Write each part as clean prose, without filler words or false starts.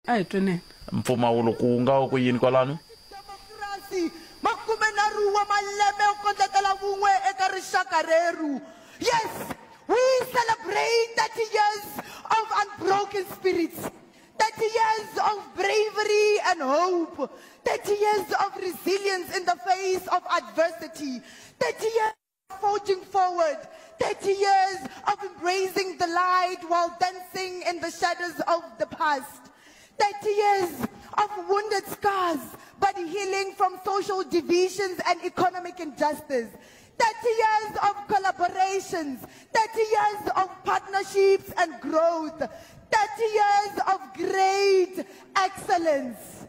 Ai twene. mpfumawulo ku nga ku yini kwalano Demokrasi makumenaru wa maleme o kondletela vun'we eka rixaka reru. Yes, we celebrate 30 years of unbroken spirits, 30 years of bravery and hope, 30 years of resilience in the face of adversity, 30 years of forging forward, 30 years of embracing the light while dancing in the shadows of the past, 30 years of wounded scars but healing from social divisions and economic injustice, 30 years of collaborations, 30 years of partnerships and growth, 30 years of great excellence.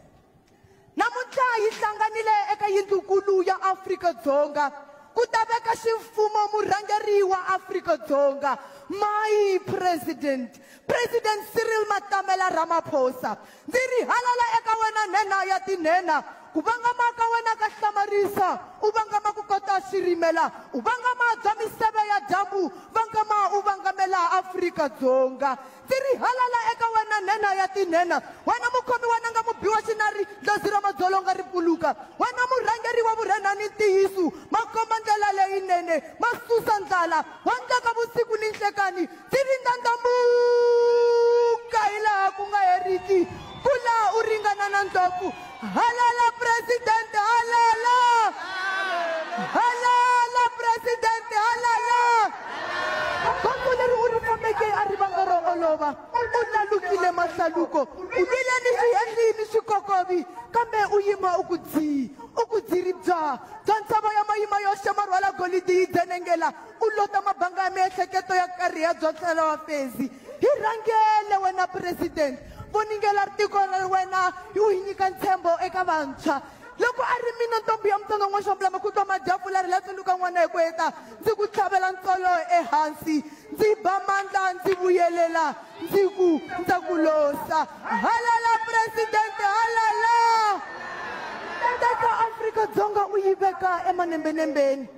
Namuntlha hi hlanganile eka yindlukulu ya Afrika-Dzonga ku ta veka ximfumo murhangeri wa Afrika-Dzonga, my President Cyril Matamela Ramaphosa. Ndzi ri halala eka wena nhenha ya tinhenha, ku vangama ka wena ka hlamarisa, u vangama ku kota xirimela, u vangama bya miseve ya dyambu, vangama u vangamela Afrika-Dzonga. Ndzi ri halala eka wena nhenha ya tinhenha, wena mukhomi wena nga mubiwa xinari ndlozi ra madzolonga ri pfuluka, wena murhangeri wa vurhena ni ntiyiso, makomba ndlela leyinene, masusa ndlala, wa ndleka vusiku ni nhlekani, ndzi ri ndlandlamuka hi laha ku nga heriki, kula u ringana na ndlopfu. Halala President, halala! Halala President, halala! Kongo leri u ri fambeke a ri vanga ro olova, u lalukile mahlaluko, u vile ni swiendli ni swikokovi, kambe u yima u ku dziri bya ntshava ya mayima yo xema rhwala golidi yi dzenengela, u lota mabanga ya miehleketo ya kariha byo tlela wa fezi. Hi rhangele wena President, voningela tiko ra wena u hi nyika ntshembo eka vantshwa. Loko a ri mina ntombi ya Mutsonga n'waxambilama ku twa majafu la ri la tsundzuka n'wana hi ku heta, ndzi ku tlhavela ntsolo ehansi, ndzi ba mandla, ndzi vuyelela, ndzi ku ndza ku losa. Halala President, halala! Teka Afrika-Dzonga u yi veka emanembenembeni.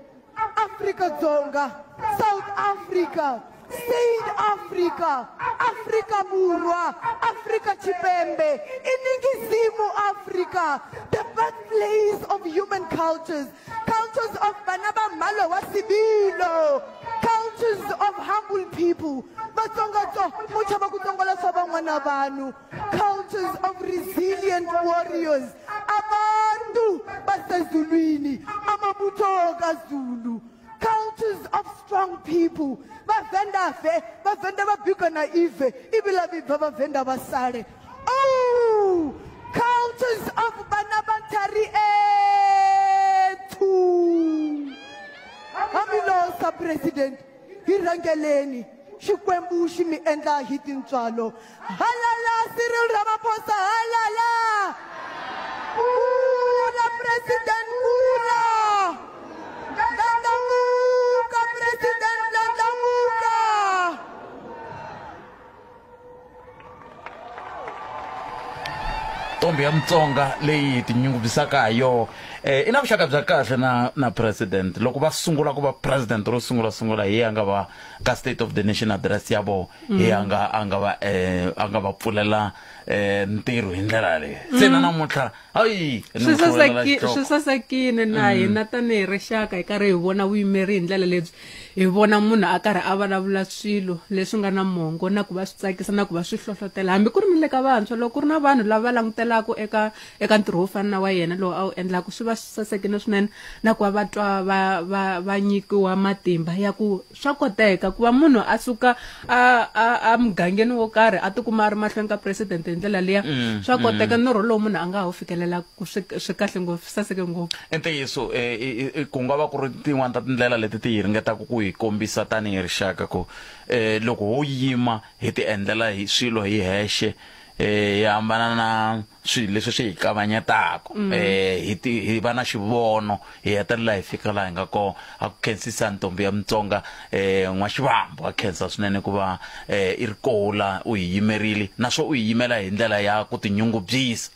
Afrika-Dzonga, South Africa, South Africa, Afrika Burwa, Afrika Chipembe, iningizimu Africa, the birthplace of human cultures, cultures of Banaba Malo Wasibilo, cultures of humble people, cultures of resilient warriors, abantu basezulwini, amabutoga Zulu, cultures of strong people, bavenda babika na ive, ibila biva bavenda basare. Oh, cultures of banabantari etu. Amilosa President, hirangeleni, xikwembu xi mi endla hi tintswalo. Halala Cyril Ramaphosa, halala! Ula President, ula! Landamuka President, landamuka! ntombi ya Mutsonga leyi tinyungubyisaka ha yo ina vuxaka bya kahle na president. Loko va sungula ku va president ro sungula hi anga va ka state of the nation address ya vo, hi anga va pfulela ntirho hi ndlela leyi. Se na namuntlha hayi swi sasekile na hina tanihi rixaka hi karhi hi vona vuyimeri hi ndlela lebyi, hi vona munhu a karhi a vulavula swilo leswi nga na mongo na ku va swi tsakisa na ku va swi hlohlotela, hambi ku ri le ka vantshwa. Loko ku ri na vanhu lava va langutelaku eka ntirho wo fana na wa yena lowu a wu endlaku, swi va swi sasekile swinene, na ku va va twa va nyikiwa matimba ya ku swa koteka ku va munhu a suka a mugangeni wo karhi a tikuma a ri mahlweni ka president hi ndlela liya. Swa koteka, norho lowu munhu a nga ha wu fikelela ku swi kahle ngopfu, swi saseke ngopfu. Ntiyiso ku nga va ku ri tin'wana ta tindlela leti ti hi ringetaka ku hi kombisa tanihi rixaka ku loko ho yima hi ti endlela hi swilo hi hexe, hi hambana na swilo leswi swi hi kavanyetaka, hi va na xivono, hi hetelela hi fika laha hi nga kona. A ku khensisa ntombi ya Mutsonga n'waxivambo a khensa swinene ku va i ri kola u hi yimerile, naswo u hi yimela hi ndlela ya ku tinyungubyisa.